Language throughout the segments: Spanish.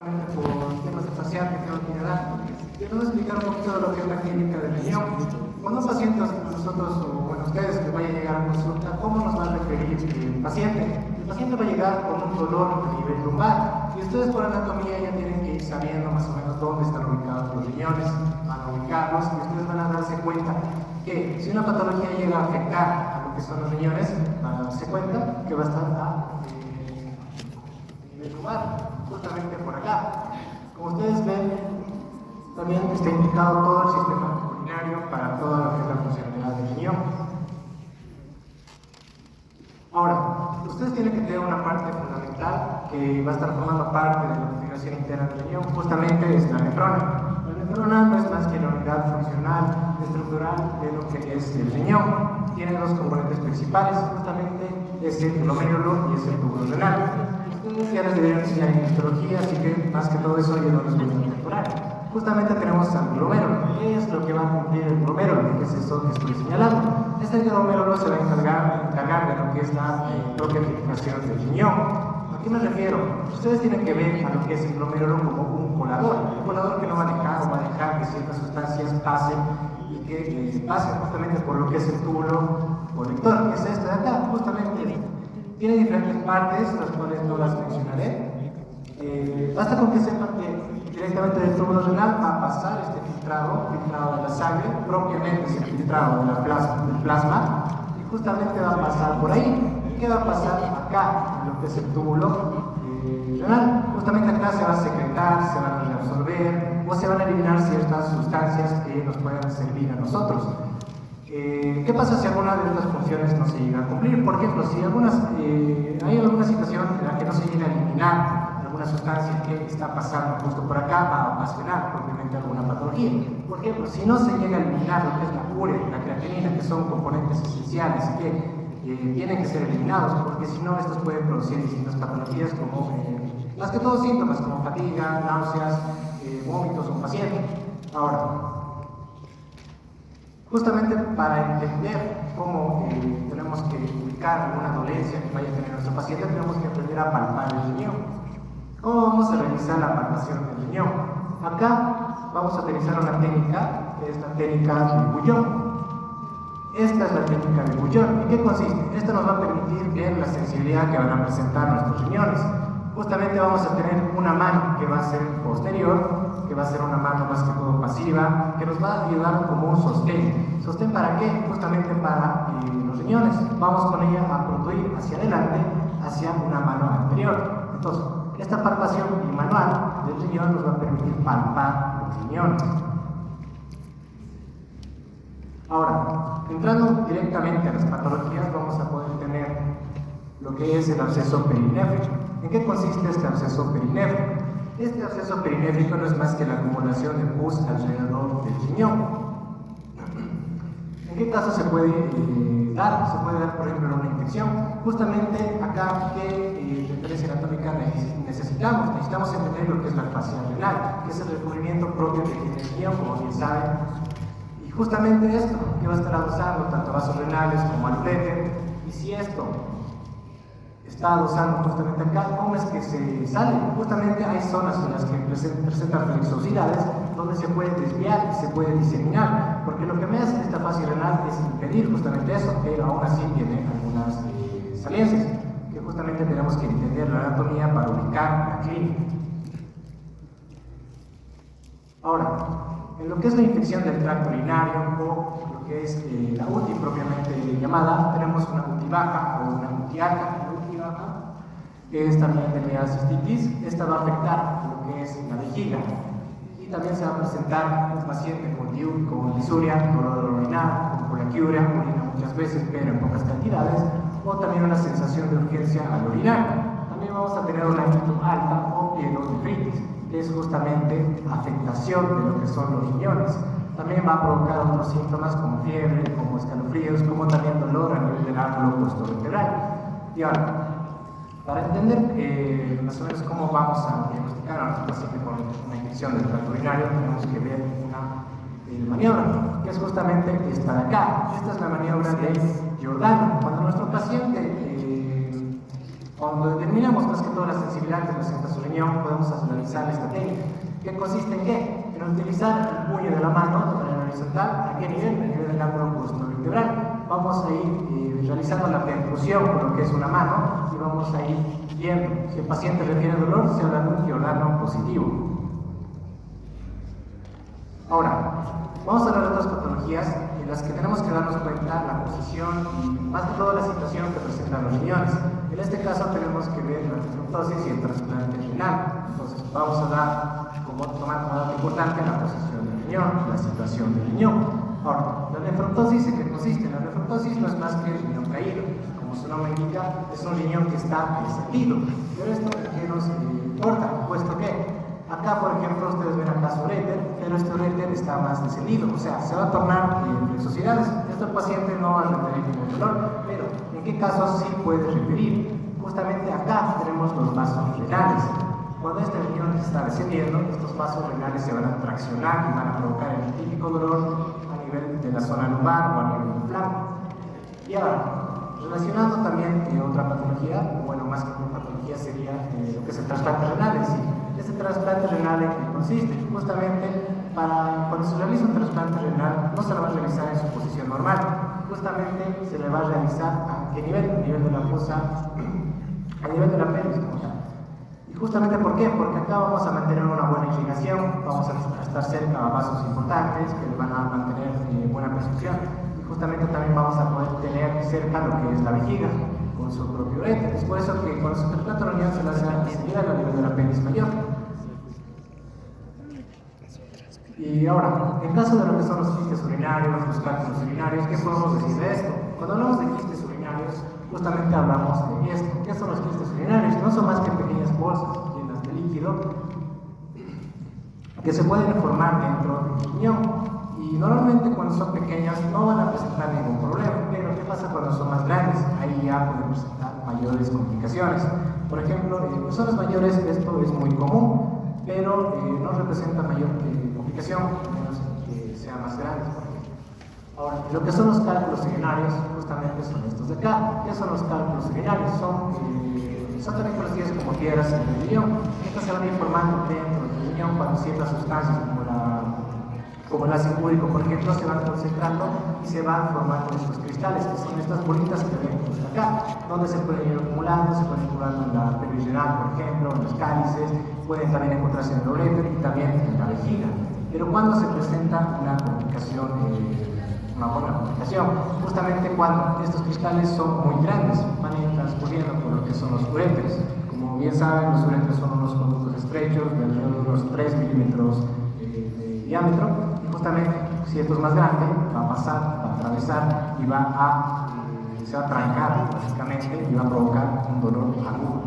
por temas de facial que tengo que dar. Quiero explicar un poquito de lo que es la clínica del riñón. Cuando un paciente, nosotros o bueno, ustedes que vaya a llegar a consulta, ¿cómo nos va a referir el paciente? El paciente va a llegar con un dolor a nivel lumbar y ustedes por anatomía ya tienen que ir sabiendo más o menos dónde están ubicados los riñones, van a ubicarlos y ustedes van a darse cuenta que si una patología llega a afectar a lo que son los riñones, van a darse cuenta que va a estar a nivel lumbar, justamente por acá. Como ustedes ven, también está indicado todo el sistema urinario para toda lo que es la funcionalidad del riñón. Ahora, ustedes tienen que tener una parte fundamental que va a estar formando parte de la configuración interna del riñón, justamente es la nefrona. La nefrona no es más que la unidad funcional estructural de lo que es el riñón. Tiene dos componentes principales, justamente es el glomérulo y es el túbulo renal. Ustedes ya les deberían enseñar en histología, así que más que todo eso yo no les voy a incorporar. Justamente tenemos al glomérulo. ¿Qué es lo que va a cumplir el glomérulo? ¿Qué es eso que estoy señalando? Este glomérulo se va a encargar de lo que es la propia filtración del riñón. ¿A qué me refiero? Ustedes tienen que ver a lo que es el glomérulo como un colador que no va a dejar que ciertas sustancias pasen y que pasen justamente por lo que es el túbulo colector, que es este de acá, justamente. Tiene diferentes partes, las cuales no las mencionaré. Basta con que sepan que directamente del túbulo renal va a pasar este filtrado de la sangre, propiamente es el filtrado del plasma, y justamente va a pasar por ahí. ¿Y qué va a pasar acá, en lo que es el túbulo renal? Justamente acá se va a secretar, se van a reabsorber o se van a eliminar ciertas sustancias que nos puedan servir a nosotros. ¿Qué pasa si alguna de estas funciones no se llega a cumplir? Por ejemplo, si hay alguna situación en la que no se llega a eliminar alguna sustancia que está pasando justo por acá, va a ocasionar propiamente alguna patología. Por ejemplo, si no se llega a eliminar lo que es la urea, la creatinina, que son componentes esenciales que tienen que ser eliminados, porque si no, estos pueden producir distintas patologías como, más que todo síntomas como fatiga, náuseas, vómitos o paciente. Ahora, justamente para entender cómo tenemos que ubicar alguna dolencia que vaya a tener nuestro paciente, tenemos que aprender a palpar el riñón. ¿Cómo vamos a realizar la palpación del riñón? Acá vamos a utilizar una técnica, que es la técnica de Bouillon. Esta es la técnica de Bouillon. ¿En qué consiste? Esto nos va a permitir ver la sensibilidad que van a presentar nuestros riñones. Justamente vamos a tener una mano que va a ser posterior, que va a ser una mano más que todo pasiva, que nos va a ayudar como un sostén. ¿Sostén para qué? Justamente para los riñones. Vamos con ella a conduir hacia adelante, hacia una mano anterior. Entonces, esta palpación manual del riñón nos va a permitir palpar los riñones. Ahora, entrando directamente a las patologías, vamos a poder tener lo que es el absceso perinéfrico. ¿En qué consiste este absceso perinéfrico? Este absceso perinéfrico no es más que la acumulación de pus alrededor del riñón. ¿En qué caso se puede dar? Se puede dar, por ejemplo, una infección. Justamente acá, ¿qué referencia anatómica necesitamos? Necesitamos entender lo que es la fascia renal, que es el recubrimiento propio que tiene el riñón, como bien saben. Y justamente esto, que va a estar adosando tanto vasos renales como al uréter. Y si esto está adosando justamente acá, ¿cómo es que se sale? Justamente hay zonas en las que presentan flexosidades donde se puede desviar y se puede diseminar, porque lo que me hace esta fascia renal es impedir justamente eso, pero aún así tiene algunas saliencias, que justamente tenemos que entender la anatomía para ubicar la clínica. Ahora, en lo que es la infección del tracto urinario o lo que es la UTI propiamente llamada, tenemos una UTI baja o una UTI alta. Que es también denominada cistitis. Esta va a afectar lo que es la vejiga y también se va a presentar un paciente con disuria, dolor orinar, con coliaquiuria, orina muchas veces pero en pocas cantidades, o también una sensación de urgencia al orinar. También vamos a tener una actitud alta o pielonefritis, que es justamente afectación de lo que son los riñones. También va a provocar otros síntomas como fiebre, como escalofríos, como también dolor a nivel del ángulo costovertebral. Y ahora, para entender más o menos cómo vamos a diagnosticar a nuestro paciente con una infección del tracto urinario, tenemos que ver una maniobra, que es justamente esta de acá. Esta es la maniobra de Giordano. Cuando nuestro paciente, cuando determinamos más que todo la sensibilidad que presenta su riñón, podemos realizar ¿Qué consiste en qué? En utilizar el puño de la mano de manera horizontal. ¿A qué nivel? A nivel del ángulo vertebral. Vamos a ir realizando la percusión con lo que es una mano y vamos a ir viendo. Si el paciente refiere dolor, se habla de un giordano positivo. Ahora, vamos a hablar de otras patologías en las que tenemos que darnos cuenta la posición y más que todo la situación que presentan los riñones. En este caso tenemos que ver la nefrosis y el trasplante renal. Entonces vamos a tomar como dato importante la posición del riñón, la situación del riñón. Ahora, la nefrotosis, ¿en qué consiste? La nefrotosis no es más que el riñón caído. Como su nombre indica, es un riñón que está descendido. Pero esto que nos importa, puesto que acá, por ejemplo, ustedes ven acá su uréter, pero este uréter está más descendido, o sea, se va a tornar en plexosidades. Esto el paciente no va a referir ningún dolor, pero ¿en qué casos sí puede referir? Justamente acá tenemos los vasos renales. Cuando este riñón está descendiendo, estos vasos renales se van a traccionar y van a provocar el típico dolor a nivel de la zona lumbar o a nivel del flanco. Y ahora, relacionando también otra patología, bueno, más que una patología sería lo que es el trasplante renal en sí. Este trasplante renal en que consiste, justamente cuando se realiza un trasplante renal no se lo va a realizar en su posición normal, justamente se le va a realizar a qué nivel, a nivel de la fosa, a nivel de la pelvis como tal. Y justamente ¿por qué? Porque acá vamos a mantener una buena irrigación, vamos a estar cerca a vasos importantes que van a mantener buena perfusión. Justamente también vamos a poder tener cerca lo que es la vejiga con su propio uréter. Es por eso que cuando se trasplanta renal se le hace a nivel de la pelvis mayor. Y ahora, en caso de lo que son los quistes urinarios, los cálculos urinarios, ¿qué podemos decir de esto? Cuando hablamos de quistes urinarios, justamente hablamos de esto. ¿Qué son los quistes urinarios? No son más que pequeñas bolsas llenas de líquido que se pueden formar dentro del riñón. Y normalmente cuando son pequeñas no van a presentar ningún problema, pero ¿qué pasa cuando son más grandes? Ahí ya pueden presentar mayores complicaciones. Por ejemplo, en personas mayores esto es muy común, pero no representa mayor complicación, a menos que sea más grande, por ejemplo. Ahora, lo que son los cálculos urinarios, justamente son estos de acá. ¿Qué son los cálculos urinarios? Son también conocidos como piedras en el riñón. Estas se van a ir formando dentro del riñón cuando ciertas sustancias como el ácido úrico, por ejemplo, se van concentrando y se van formando estos cristales, que son estas bolitas que ven acá, donde se pueden ir acumulando, se pueden acumulando en la pelvis renal, por ejemplo, en los cálices, pueden también encontrarse en el uréter y también en la vejiga. Pero cuando se presenta una complicación, una buena complicación, justamente cuando estos cristales son muy grandes, van a ir transcurriendo por lo que son los uréteres. Como bien saben, los uréteres son unos conductos estrechos de alrededor de unos 3 milímetros de diámetro. Justamente, si esto es más grande, va a pasar, va a atravesar y se va a trancar básicamente y va a provocar un dolor agudo.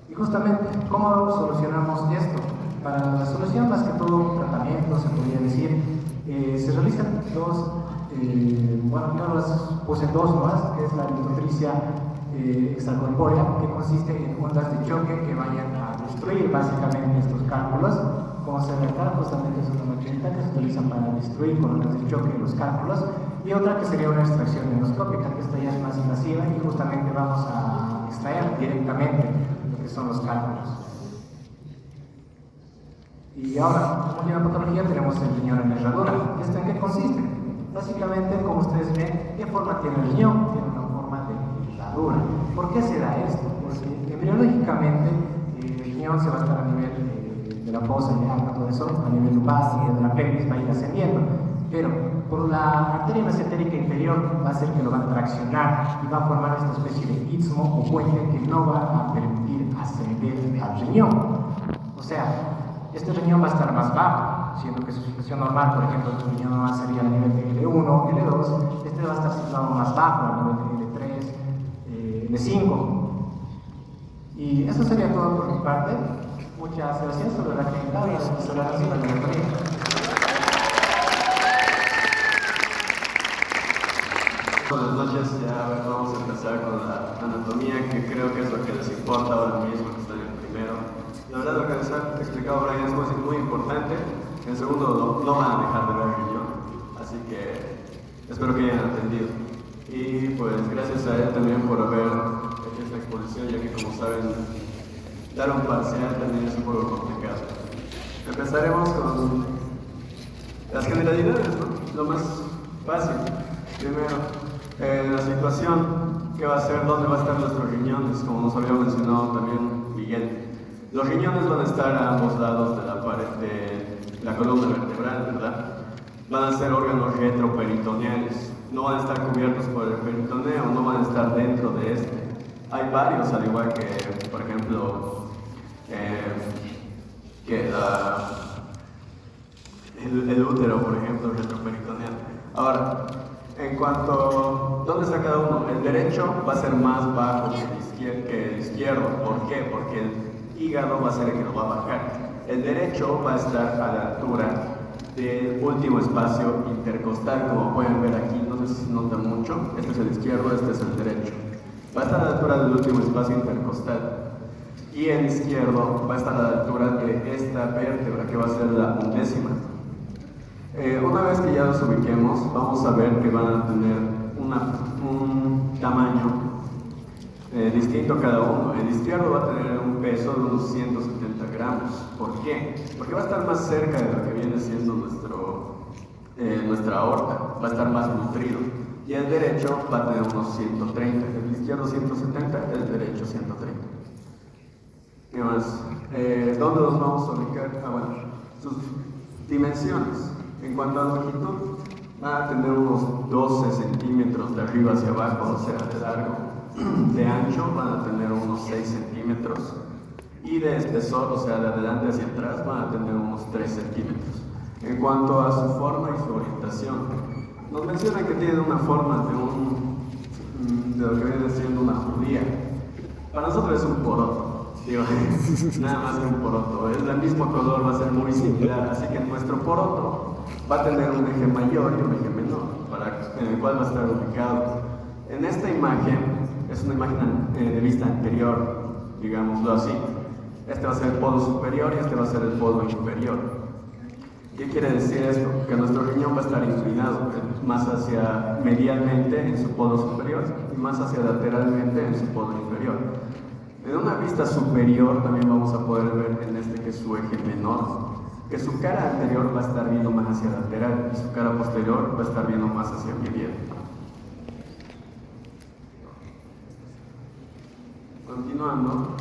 Y justamente, ¿cómo solucionamos esto? Para la solución, más que todo un tratamiento, se podría decir, se realizan dos, bueno, yo las puse dos más, que es la lithotripsia extracorpórea, que consiste en ondas de choque que vayan a destruir básicamente estos cálculos. Como se ve acá, justamente es una maquinita que se utiliza para destruir con ondas de choque los cálculos, y otra que sería una extracción endoscópica, que esta ya es más invasiva y justamente vamos a extraer directamente lo que son los cálculos. Y ahora, como última patología, tenemos el riñón en herradura. ¿Esto en qué consiste? Básicamente, como ustedes ven, ¿qué forma tiene el riñón? Tiene una forma de herradura. ¿Por qué se da esto? Porque embriológicamente el riñón se va a estar a nivel de la fosa y todo eso, a nivel lumbar, a nivel de la pelvis, va a ir ascendiendo. Pero por la arteria mesentérica inferior va a hacer que lo va a traccionar y va a formar esta especie de istmo o puente que no va a permitir ascender al riñón. O sea, este riñón va a estar más bajo, siendo que su situación normal, por ejemplo, el riñón normal sería a nivel de L1, L2, este va a estar situado más bajo, a nivel de L3, L5. Y eso sería todo por mi parte. Muchas gracias sobre la actividad y sobre la anatomía. Buenas noches, ya vamos a empezar con la anatomía, que creo que es lo que les importa ahora mismo, que están en primero. La verdad, lo que les ha explicado Brian es muy importante. En segundo, no van a dejar de ver el riñón, así que espero que hayan entendido. Y pues gracias a él también por haber hecho esta exposición, ya que como saben, dar un parcial también es un poco complicado. Empezaremos con las generalidades, ¿no? Lo más fácil. Primero, la situación, qué va a ser, dónde van a estar nuestros riñones, como nos había mencionado también Miguel. Los riñones van a estar a ambos lados de la pared de la columna vertebral, ¿verdad? Van a ser órganos retroperitoneales, no van a estar cubiertos por el peritoneo, no van a estar dentro de este. Hay varios, al igual que, por ejemplo, el útero, por ejemplo, retroperitoneal. Ahora, en cuanto, ¿dónde está cada uno? El derecho va a ser más bajo que el izquierdo. ¿Por qué? Porque el hígado va a ser el que lo va a bajar. El derecho va a estar a la altura del último espacio intercostal, como pueden ver aquí, no sé si se nota mucho. Este es el izquierdo, este es el derecho. Va a estar a la altura del último espacio intercostal. Y el izquierdo va a estar a la altura de esta vértebra, que va a ser la undécima. Una vez que ya los ubiquemos, vamos a ver que van a tener un tamaño distinto cada uno. El izquierdo va a tener un peso de unos 170 gramos. ¿Por qué? Porque va a estar más cerca de lo que viene siendo nuestra aorta, va a estar más nutrido. Y el derecho va a tener unos 130. El izquierdo 170, el derecho 130. ¿Qué más? ¿Dónde los vamos a ubicar? Bueno, sus dimensiones. En cuanto a longitud, van a tener unos 12 centímetros de arriba hacia abajo, o sea, de largo. De ancho van a tener unos 6 centímetros. Y de espesor, o sea, de adelante hacia atrás, van a tener unos 3 centímetros. En cuanto a su forma y su orientación, nos mencionan que tienen una forma de lo que viene siendo una judía. Para nosotros es un poroto. Digo, nada más que un poroto, es el mismo color, va a ser muy similar, así que nuestro poroto va a tener un eje mayor y un eje menor, en el cual va a estar ubicado. En esta imagen, es una imagen de vista anterior, digámoslo así. Este va a ser el polo superior y este va a ser el polo inferior. ¿Qué quiere decir esto? Que nuestro riñón va a estar inclinado más hacia medialmente en su polo superior y más hacia lateralmente en su polo inferior. En una vista superior también vamos a poder ver en este que es su eje menor, que su cara anterior va a estar viendo más hacia lateral y su cara posterior va a estar viendo más hacia medial. Continuando,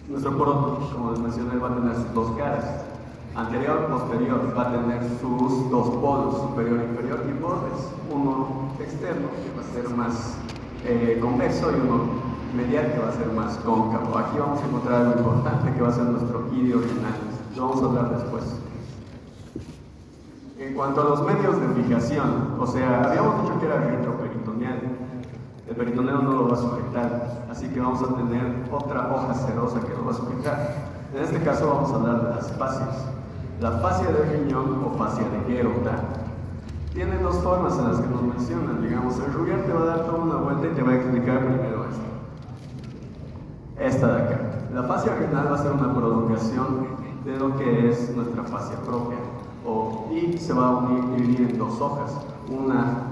nuestro poroto, como les mencioné, va a tener sus dos caras. Anterior, posterior, va a tener sus dos polos, superior e inferior, y bordes. Uno externo, que va a ser más convexo, y uno medial, que va a ser más cóncavo. Aquí vamos a encontrar algo importante, que va a ser nuestro ilio renal. Lo vamos a hablar después. En cuanto a los medios de fijación, o sea, habíamos dicho que era retroperitoneal. El peritoneo no lo va a sujetar, así que vamos a tener otra hoja serosa que lo va a sujetar. En este caso vamos a hablar de las fascias. La fascia del riñón o fascia de Gerota tiene dos formas en las que nos mencionan. Digamos, el Ruger te va a dar toda una vuelta y te va a explicar primero esto. Esta de acá. La fascia renal va a ser una prolongación de lo que es nuestra fascia propia. Y se va a dividir en dos hojas. Una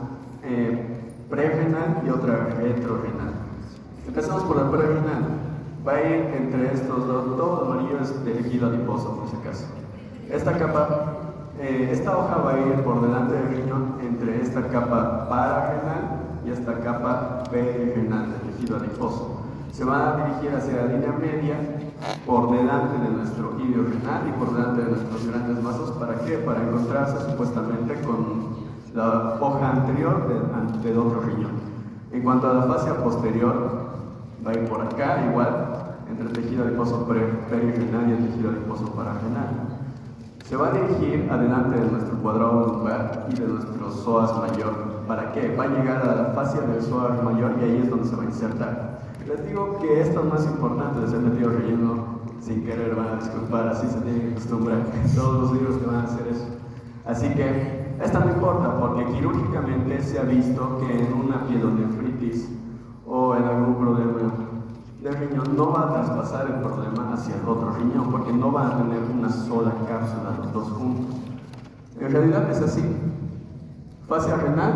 prerrenal y otra retrorenal. Empezamos por la prerrenal. Va a ir entre estos dos, todo amarillo es de tejido adiposo, por si acaso. Esta hoja va a ir por delante del riñón entre esta capa pararrenal y esta capa perirenal de tejido adiposo. Se va a dirigir hacia la línea media por delante de nuestro ilio renal y por delante de nuestros grandes vasos. ¿Para qué? Para encontrarse supuestamente con la hoja anterior del otro riñón. En cuanto a la fascia posterior, va a ir por acá, igual, entre el tejido adiposo perirenal y el tejido adiposo pararrenal. Se va a dirigir adelante de nuestro cuadrado lumbar y de nuestro psoas mayor. ¿Para qué? Va a llegar a la fascia del psoas mayor y ahí es donde se va a insertar. Les digo que esto no es importante de ser metido relleno sin querer, van a disculpar, así se tienen que acostumbrar. Todos los libros te van a hacer eso. Así que esta no importa, porque quirúrgicamente se ha visto que en una pielonefritis o en algún problema del riñón no va a traspasar el problema hacia el otro riñón, porque no van a tener una sola cápsula los dos juntos. En realidad es así. Fascia renal,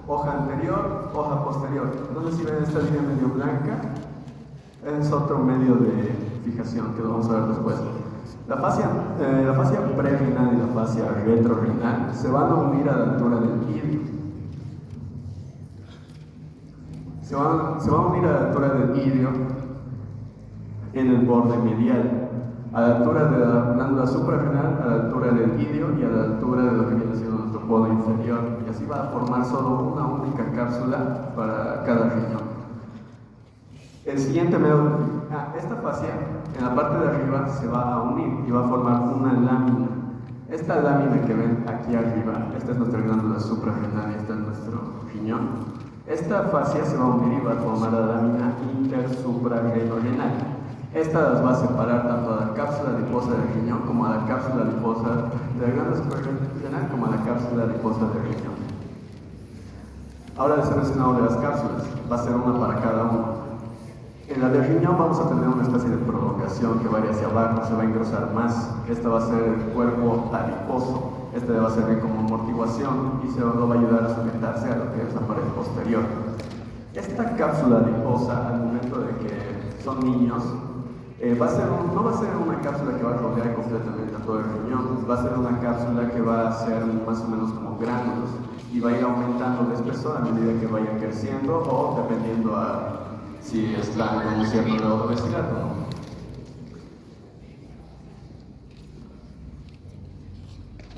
hoja anterior, hoja posterior. Entonces, si ven esta línea medio blanca, es otro medio de fijación, que lo vamos a ver después. La fascia prerenal y la fascia retrorenal se van a unir a la altura del idio. Se van a unir a la altura del idio en el borde medial, a la altura de la glándula suprarrenal, a la altura del idio y a la altura de lo que viene siendo nuestro podo inferior. Y así va a formar solo una única cápsula para cada riñón. El siguiente método, esta fascia en la parte de arriba se va a unir y va a formar una lámina. Esta lámina que ven aquí arriba, esta es nuestra glándula suprarrenal y esta es nuestro riñón. Esta fascia se va a unir y va a formar la lámina intersuprarrenal. Esta las va a separar tanto a la cápsula adiposa del riñón como a la cápsula adiposa de la glándula suprarrenal como a la cápsula adiposa del riñón. Ahora les he mencionado de las cápsulas, va a ser una para cada uno. En la del riñón vamos a tener una especie de prolongación que va a ir hacia abajo, se va a engrosar más. Esta va a ser el cuerpo adiposo. Este va a servir como amortiguación y se lo va a ayudar a sujetarse a lo que es la pared posterior. Esta cápsula adiposa, al momento de que son niños, no va a ser una cápsula que va a rodear completamente a todo el riñón, va a ser una cápsula que va a ser más o menos como gránulos y va a ir aumentando de espesor a medida que vaya creciendo o dependiendo a si están en un cierto grado de obesidad o no.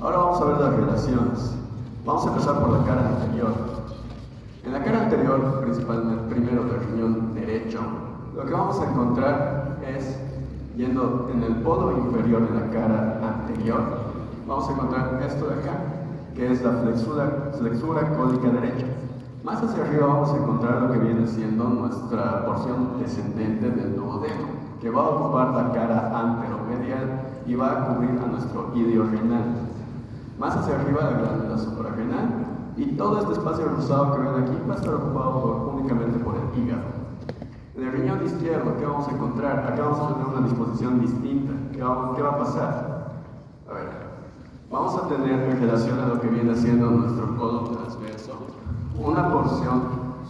Ahora vamos a ver las relaciones. Vamos a empezar por la cara anterior. En la cara anterior, principalmente primero del riñón derecho, lo que vamos a encontrar es, yendo en el podo inferior de la cara anterior, vamos a encontrar esto de acá, que es la flexura cólica derecha. Más hacia arriba vamos a encontrar lo que viene siendo nuestra porción descendente del duodeno, que va a ocupar la cara anteromedial y va a cubrir a nuestro idio renal. Más hacia arriba la glándula suprarrenal y todo este espacio rosado que ven aquí va a estar ocupado únicamente por el hígado. En el riñón izquierdo, ¿qué vamos a encontrar? Acá vamos a tener una disposición distinta. ¿Qué va a pasar? A ver, vamos a tener en relación a lo que viene siendo nuestro codo transverso una porción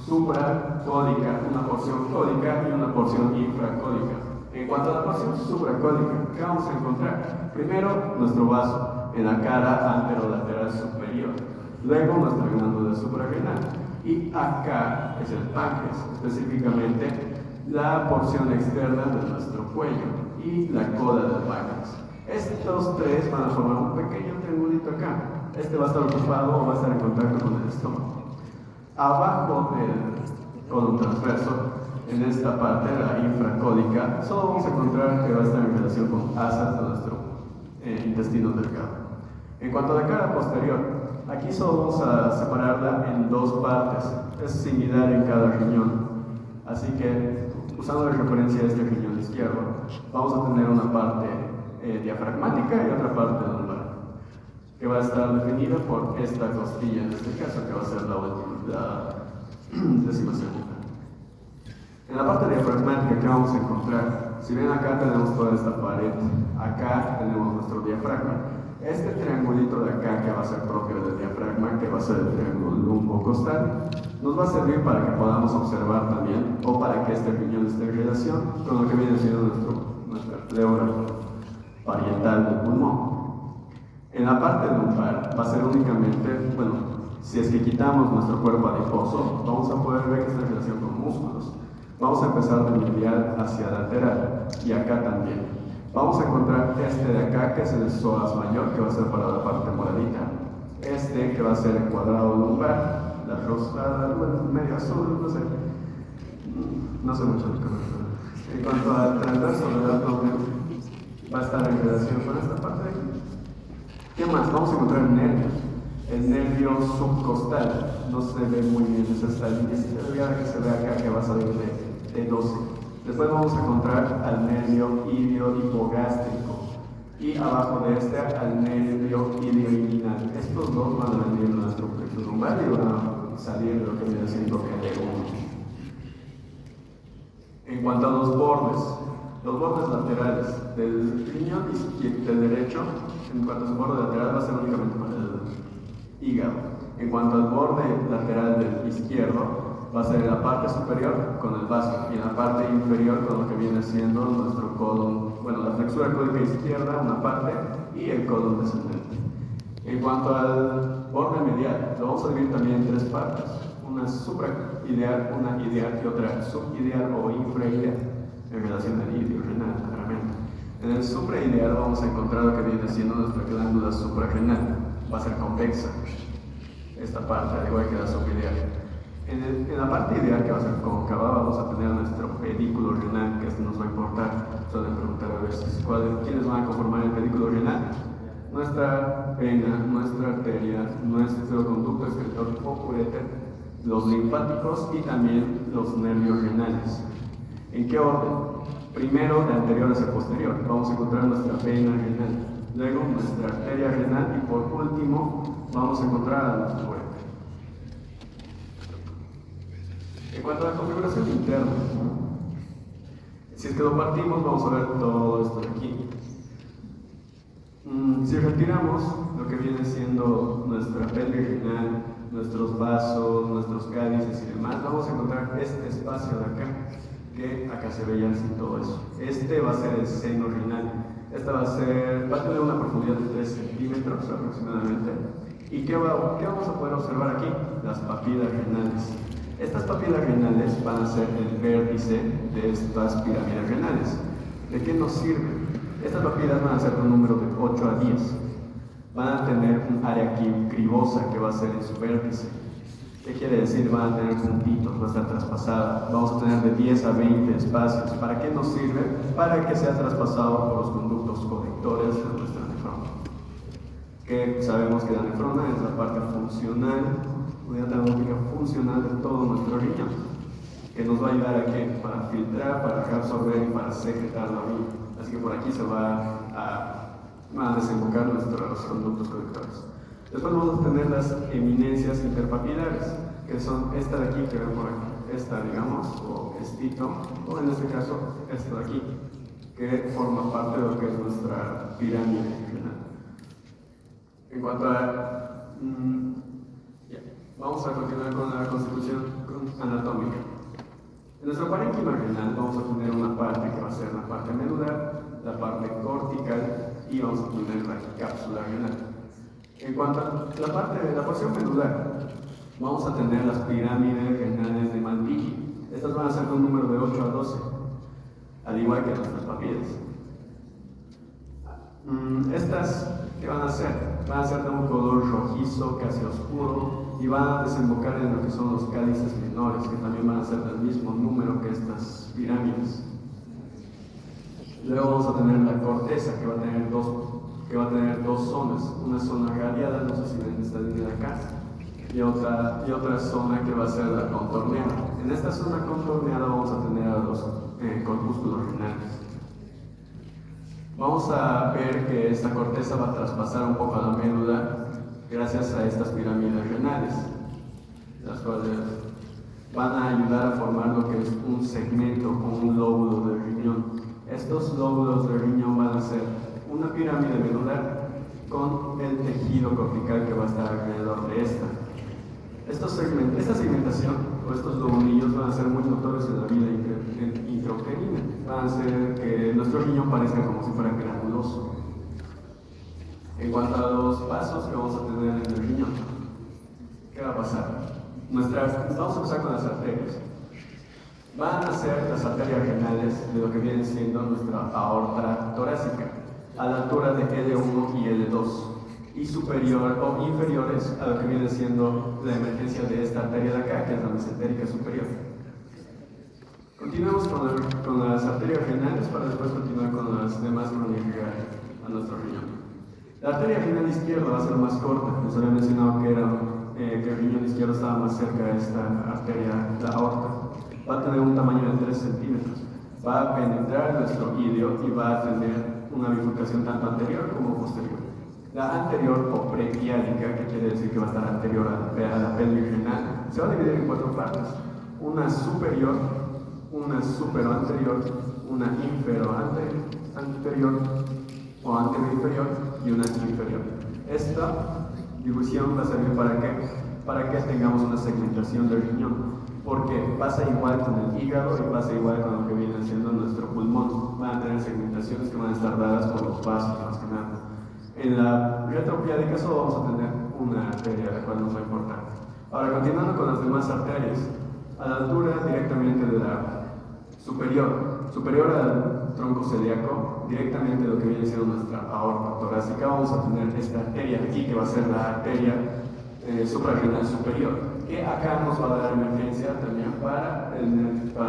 supracólica, una porción cólica y una porción infracólica. En cuanto a la porción supracólica, ¿qué vamos a encontrar? Primero, nuestro vaso en la cara anterolateral superior, luego nuestra glándula suprarrenal y acá es el páncreas, específicamente la porción externa de nuestro cuello y la cola del páncreas. Estos tres van a formar un pequeño triangulito acá. Este va a estar ocupado o va a estar en contacto con el estómago. Abajo del colon transverso, en esta parte, la infracólica, solo vamos a encontrar que va a estar en relación con asas de nuestro intestino delgado. En cuanto a la cara posterior, aquí solo vamos a separarla en dos partes, es similar en cada riñón. Así que, usando de referencia a este riñón izquierdo, vamos a tener una parte diafragmática y otra parte lumbar, que va a estar definida por esta costilla, en este caso, que va a ser la décima segunda. En la parte diafragmática, ¿qué vamos a encontrar? Si ven acá tenemos toda esta pared, acá tenemos nuestro diafragma. Este triangulito de acá, que va a ser propio del diafragma, que va a ser el triángulo lumbocostal, nos va a servir para que podamos observar también, o para que este riñón esté en relación con lo que viene siendo nuestra pleura parietal del pulmón. En la parte lumbar va a ser únicamente, si es que quitamos nuestro cuerpo adiposo, vamos a poder ver que está en relación con músculos. Vamos a empezar de medial hacia lateral y acá también. Vamos a encontrar este de acá, que es el psoas mayor, que va a ser para la parte moradita. Este, que va a ser el cuadrado lumbar, la rosada, medio azul, no sé mucho de qué. En cuanto al transverso del abdomen, va a estar en relación con esta parte de aquí. ¿Qué más? Vamos a encontrar nervios. El nervio subcostal, no se ve muy bien esa línea, si se ve que se ve acá, que va a salir de 12. Después vamos a encontrar al nervio ilio-hipogástrico y abajo de este al nervio ilioinguinal. Estos dos van a venir de nuestro plexo lumbar y van a salir de lo que viene siendo el L1. En cuanto a los bordes laterales del riñón del derecho, en cuanto a su borde lateral va a ser únicamente para el hígado. En cuanto al borde lateral del izquierdo, va a ser la parte superior con el vaso y en la parte inferior con lo que viene siendo nuestro colon, bueno, la flexura códica izquierda, una parte, y el colon descendente. En cuanto al borde medial, lo vamos a dividir también en tres partes, una supraideal, una ideal y otra subideal o infraideal, en relación al idio renal, claramente. En el supraideal vamos a encontrar lo que viene siendo nuestra glándula suprarrenal, va a ser convexa, esta parte, al igual que la subideal. En la parte ideal, que va a ser cóncava, vamos a tener nuestro pedículo renal, que esto nos va a importar. Suelen preguntar a veces quiénes van a conformar el pedículo renal. Nuestra vena, nuestra arteria, nuestro conducto excretor o uréter, los linfáticos y también los nervios renales. ¿En qué orden? Primero, de anterior hacia posterior, vamos a encontrar nuestra vena renal, luego nuestra arteria renal y por último vamos a encontrar a nuestro uréter. En cuanto a la configuración interna, si es que lo partimos, vamos a ver todo esto de aquí. Si retiramos lo que viene siendo nuestra pelvis renal, nuestros vasos, nuestros cálices y demás, vamos a encontrar este espacio de acá, que acá se ve ya sin todo eso. Este va a ser el seno renal. Esta va a tener una profundidad de 3 centímetros aproximadamente. ¿Y qué vamos a poder observar aquí? Las papilas renales. Estas papilas renales van a ser el vértice de estas pirámides renales. ¿De qué nos sirven? Estas papilas van a ser un número de 8 a 10. Van a tener un área cribosa que va a ser en su vértice. ¿Qué quiere decir? Van a tener puntitos, va a estar traspasada. Vamos a tener de 10 a 20 espacios. ¿Para qué nos sirve? Para que sea traspasado por los conductos conectores de nuestra nefrona. Que sabemos que la nefrona es la parte funcional, unidad termogénica funcional de todo nuestro riñón, que nos va a ayudar a ¿qué? Para filtrar, para reabsorber y para secretar la orina. Así que por aquí se va a desembocar nuestros conductos conectores. Después vamos a tener las eminencias interpapilares, que son esta de aquí que ven por aquí, esta digamos, o estito, o en este caso esta de aquí, que forma parte de lo que es nuestra pirámide renal. En cuanto a... vamos a continuar con la constitución anatómica. En nuestro parénquima renal vamos a tener una parte que va a ser la parte medular, la parte cortical y vamos a tener la cápsula renal. En cuanto a la porción medular, vamos a tener las pirámides renales de Malpighi. Estas van a ser de un número de 8 a 12, al igual que nuestras papilas. Estas, ¿qué van a hacer? Van a ser de un color rojizo, casi oscuro, y van a desembocar en lo que son los cálices menores, que también van a ser del mismo número que estas pirámides. Luego vamos a tener la corteza, que va a tener dos zonas, una zona radiada, no sé si ven esta línea de acá, y otra zona que va a ser la contorneada. En esta zona contorneada vamos a tener a los corpúsculos renales. Vamos a ver que esta corteza va a traspasar un poco a la médula gracias a estas pirámides renales, las cuales van a ayudar a formar lo que es un segmento con un lóbulo del riñón. Estos lóbulos del riñón van a ser una pirámide medular con el tejido cortical que va a estar alrededor de esta. Esta segmentación o estos lobulillos van a ser muy notorios en la vida intrauterina. Van a hacer que nuestro riñón parezca como si fuera granuloso. En cuanto a los vasos que vamos a tener en el riñón, ¿qué va a pasar? Vamos a empezar con las arterias. Van a ser las arterias renales de lo que viene siendo nuestra aorta torácica, a la altura de L1 y L2, y superior o inferiores a lo que viene siendo la emergencia de esta arteria de acá, que es la mesentérica superior. Continuamos con las arterias renales para después continuar con las demás que van a llegar a nuestro riñón. La arteria renal izquierda va a ser más corta. Les había mencionado que el riñón izquierdo estaba más cerca de esta arteria, la aorta. Va a tener un tamaño de 3 centímetros. Va a penetrar nuestro idio y va a tener una bifurcación tanto anterior como posterior. La anterior o prequiálica, que quiere decir que va a estar anterior a la pelvis renal, se va a dividir en 4 partes. Una superior, una superoanterior, una inferoanterior o anteroinferior y una inferior. Esta división va a servir para que tengamos una segmentación del riñón. porque pasa igual con el hígado y pasa igual con lo que viene siendo nuestro pulmón. Van a tener segmentaciones que van a estar dadas por los vasos, más que nada. En la retropiádica solo vamos a tener una arteria, la cual nos va a importar. Ahora, continuando con las demás arterias, a la altura directamente de la superior al tronco celíaco, directamente lo que viene siendo nuestra aorta torácica, vamos a tener esta arteria aquí, que va a ser la arteria suprarrenal superior, que acá nos va a dar emergencia también para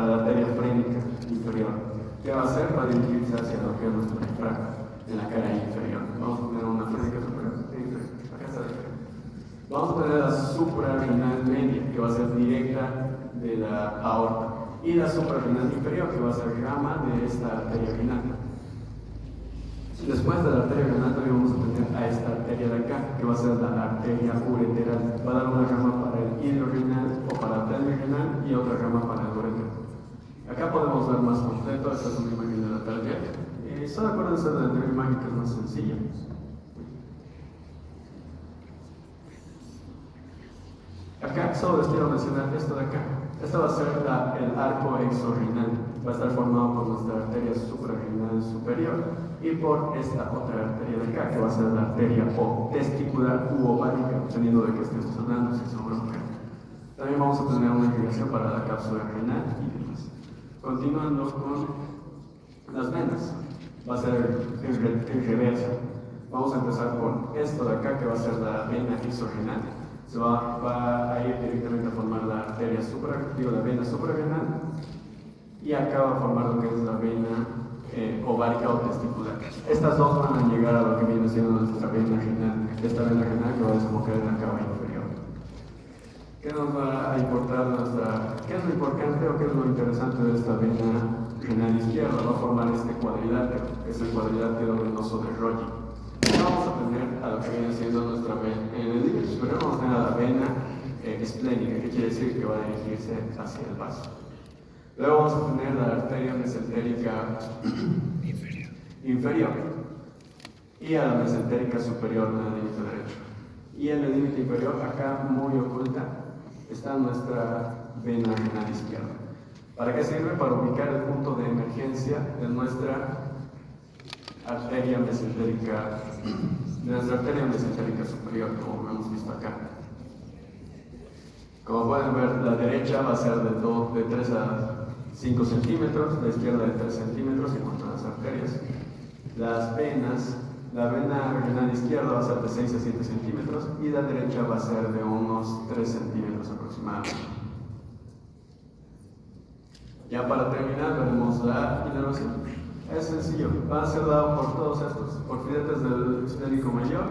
la arteria frénica inferior. ¿Qué va a hacer? Va a dirigirse hacia lo que es nuestro diafragma, en la cara inferior. Vamos a tener una frénica superior, acá está la diferencia. Vamos a tener la suprarrenal media, que va a ser directa de la aorta, y la suprarrenal inferior, que va a ser rama de esta arteria renal. Después de la arteria renal también vamos a tener a esta arteria de acá, que va a ser la arteria ureteral. Va a dar una rama para el hilo renal o para el pelvis renal y otra rama para el uretero. Acá podemos ver más completo. Esta es una imagen de la tarjeta. Solo acuérdense de la anterior imagen, que es más sencilla. Acá solo les quiero mencionar esto de acá. Esta va a ser el arco exorrenal. Va a estar formado por nuestra arteria suprarrenal superior y por esta otra arteria de acá, que va a ser la arteria testicular u ovárica, dependiendo de qué estemos hablando, si es hombre o mujer. También vamos a tener una irrigación para la cápsula renal y demás. Continuando con las venas, va a ser en reversa. Vamos a empezar por esto de acá, que va a ser la vena exorrenal. Se va a ir directamente a formar la arteria la vena suprarrenal, y acá va a formar lo que es la vena ovárica o testicular. Estas dos van a llegar a lo que viene siendo nuestra vena renal, esta vena renal que va a desembocar en la cava inferior. ¿Qué nos va a importar qué es lo importante o qué es lo interesante de esta vena renal izquierda? Va a formar este cuadrilátero, que es el cuadrilátero venoso de Roggi. Vamos a tener a lo que viene siendo nuestra vena, en el límite superior vamos a tener a la vena esplénica, que quiere decir que va a dirigirse hacia el vaso. Luego vamos a tener la arteria mesentérica inferior y a la mesentérica superior en el límite derecho. Y en el límite inferior, acá muy oculta, está nuestra vena renal izquierda. ¿Para qué sirve? Para ubicar el punto de emergencia de nuestra arteria mesentérica superior, como hemos visto acá. Como pueden ver, la derecha va a ser de 3 a 5 centímetros, la izquierda de 3 centímetros en cuanto a las arterias. Las venas, la vena renal izquierda va a ser de 6 a 7 centímetros y la derecha va a ser de unos 3 centímetros aproximadamente. Ya para terminar, veremos la inervación. Es sencillo, va a ser dado por todos estos, por filetes del esplénico mayor,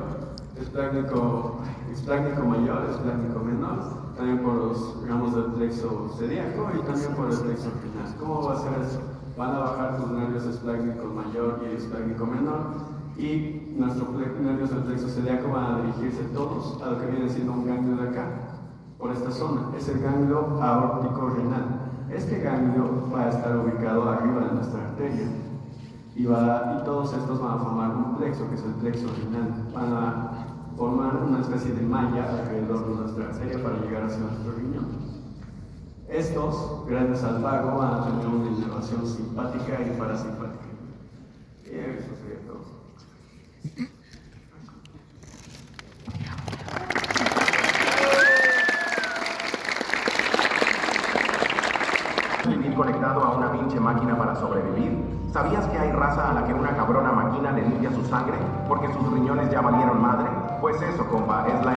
esplénico mayor, esplénico menor, también por los ramos del plexo celíaco y también por el plexo renal. ¿Cómo va a ser eso? Van a bajar tus nervios esplénico mayor y esplénico menor, y nuestros nervios del plexo celíaco van a dirigirse todos a lo que viene siendo un ganglio de acá, por esta zona. Es el ganglio aórtico renal. Este ganglio va a estar ubicado arriba de nuestra arteria. Y todos estos van a formar un plexo, que es el plexo renal. Van a formar una especie de malla alrededor de nuestra arteria para llegar hacia nuestro riñón. Estos, gracias al vago, van a tener una inervación simpática y parasimpática. Y eso sería todo. Vivir conectado a una pinche máquina para sobrevivir. ¿Sabías que hay raza a la que una cabrona máquina le limpia su sangre porque sus riñones ya valieron madre? Pues eso, compa, es la